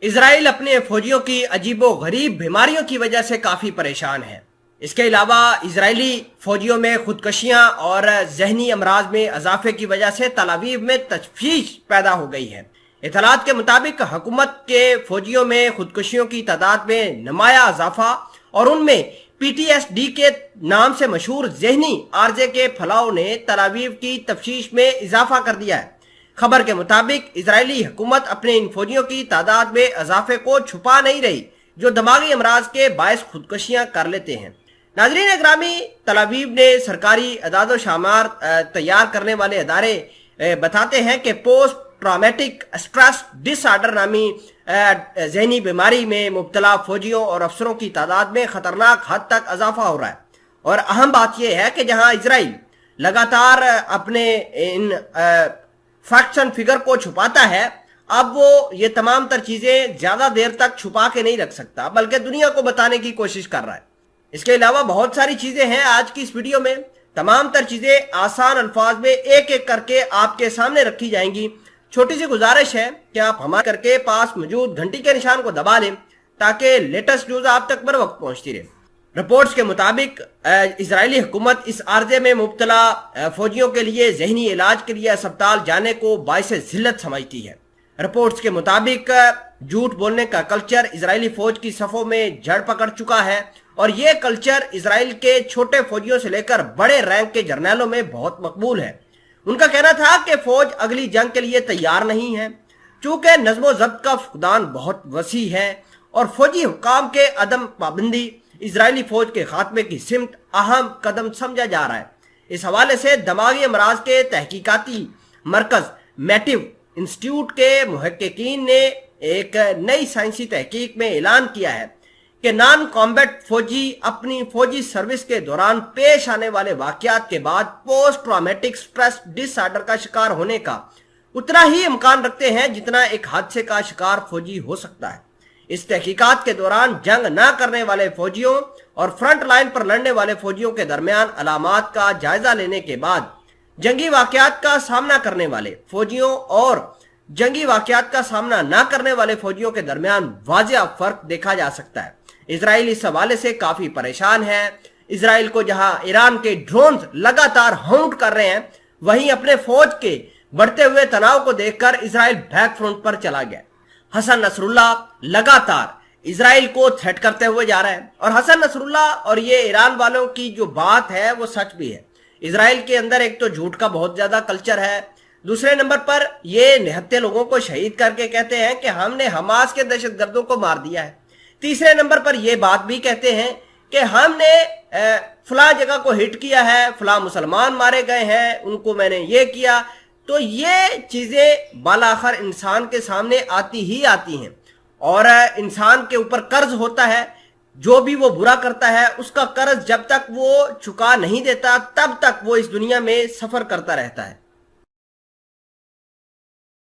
اسرائیل اپنے فوجیوں کی عجیب و غریب بیماریوں کی وجہ سے کافی پریشان ہے۔ اس کے علاوہ اسرائیلی فوجیوں میں خودکشیاں اور ذہنی امراض میں اضافے کی وجہ سے تل ابیب میں تشویش پیدا ہو گئی ہے۔ اطلاعات کے مطابق حکومت کے فوجیوں میں خودکشیوں کی تعداد میں نمایاں اضافہ اور ان میں PTSD کے نام سے مشہور ذہنی عارضے کے پھیلاؤ نے تل ابیب کی تشویش میں اضافہ کر دیا ہے۔ خبر کے مطابق اسرائیلی حکومت اپنے ان فوجیوں کی تعداد میں اضافے کو چھپا نہیں رہی جو دماغی امراض کے باعث خودکشیاں کر لیتے ہیں۔ ناظرین اکرامی، تل ابیب نے سرکاری اعداد و شمار تیار کرنے والے ادارے بتاتے ہیں کہ post traumatic stress dis order نامی ذہنی بیماری میں مبتلا فوجیوں اور افسروں کی تعداد میں خطرناک حد تک اضافہ ہو رہا ہے۔ اور اہم بات یہ ہے کہ جہاں اسرائیل لگاتار اپنے ان فیکشن فگر کو چھپاتا ہے، اب وہ یہ تمام تر چیزیں زیادہ دیر تک چھپا کے نہیں رکھ سکتا بلکہ دنیا کو بتانے کی کوشش کر رہا ہے۔ اس کے علاوہ بہت ساری چیزیں ہیں آج کی اس ویڈیو میں، تمام تر چیزیں آسان الفاظ میں ایک ایک کر کے آپ کے سامنے رکھی جائیں گی۔ چھوٹی سی گزارش ہے کہ آپ ہمارے کر کے پاس موجود گھنٹی کے نشان کو دبا لیں تاکہ لیٹسٹ نیوز آپ تک بر وقت پہنچتی رہے۔ رپورٹس کے مطابق اسرائیلی حکومت اس عارضے میں مبتلا فوجیوں کے لیے ذہنی علاج کے لیے اسپتال جانے کو باعث ذلت سمجھتی ہے۔ رپورٹس کے مطابق جھوٹ بولنے کا کلچر اسرائیلی فوج کی صفوں میں جڑ پکڑ چکا ہے اور یہ کلچر اسرائیل کے چھوٹے فوجیوں سے لے کر بڑے رینک کے جرنیلوں میں بہت مقبول ہے۔ ان کا کہنا تھا کہ فوج اگلی جنگ کے لیے تیار نہیں ہے چونکہ نظم و ضبط کا فقدان بہت وسیع ہے اور فوجی حکام کے عدم پابندی اسرائیلی فوج کے خاتمے کی سمت اہم قدم سمجھا جا رہا ہے۔ اس حوالے سے دماغی امراض کے تحقیقاتی مرکز میٹیو انسٹیٹیوٹ کے محققین نے ایک نئی سائنسی تحقیق میں اعلان کیا ہے کہ نان کامبیٹ فوجی اپنی فوجی سروس کے دوران پیش آنے والے واقعات کے بعد پوسٹ ٹرامیٹک سٹریس ڈس آرڈر کا شکار ہونے کا اتنا ہی امکان رکھتے ہیں جتنا ایک حادثے کا شکار فوجی ہو سکتا ہے۔ اس تحقیقات کے دوران جنگ نہ کرنے والے فوجیوں اور فرنٹ لائن پر لڑنے والے فوجیوں کے درمیان علامات کا جائزہ لینے کے بعد جنگی واقعات کا سامنا کرنے والے فوجیوں اور جنگی واقعات کا سامنا نہ کرنے والے فوجیوں کے درمیان واضح فرق دیکھا جا سکتا ہے۔ اسرائیل اس حوالے سے کافی پریشان ہے۔ اسرائیل کو جہاں ایران کے ڈرونز لگاتار ہاؤنٹ کر رہے ہیں، وہیں اپنے فوج کے بڑھتے ہوئے تناؤ کو دیکھ کر اسرائیل بیک فرنٹ پر چلا گیا۔ حسن نصر اللہ لگاتار اسرائیل کو تھریٹ کرتے ہوئے جا رہا ہے اور حسن نصر اللہ اور یہ ایران والوں کی جو بات ہے وہ سچ بھی ہے۔ اسرائیل کے اندر ایک تو جھوٹ کا بہت زیادہ کلچر ہے، دوسرے نمبر پر یہ نہتے لوگوں کو شہید کر کے کہتے ہیں کہ ہم نے حماس کے دہشت گردوں کو مار دیا ہے، تیسرے نمبر پر یہ بات بھی کہتے ہیں کہ ہم نے فلاں جگہ کو ہٹ کیا ہے، فلاں مسلمان مارے گئے ہیں، ان کو میں نے یہ کیا۔ تو یہ چیزیں بالاخر انسان کے سامنے آتی ہی آتی ہیں اور انسان کے اوپر قرض ہوتا ہے، جو بھی وہ برا کرتا ہے اس کا قرض جب تک وہ چکا نہیں دیتا تب تک وہ اس دنیا میں سفر کرتا رہتا ہے۔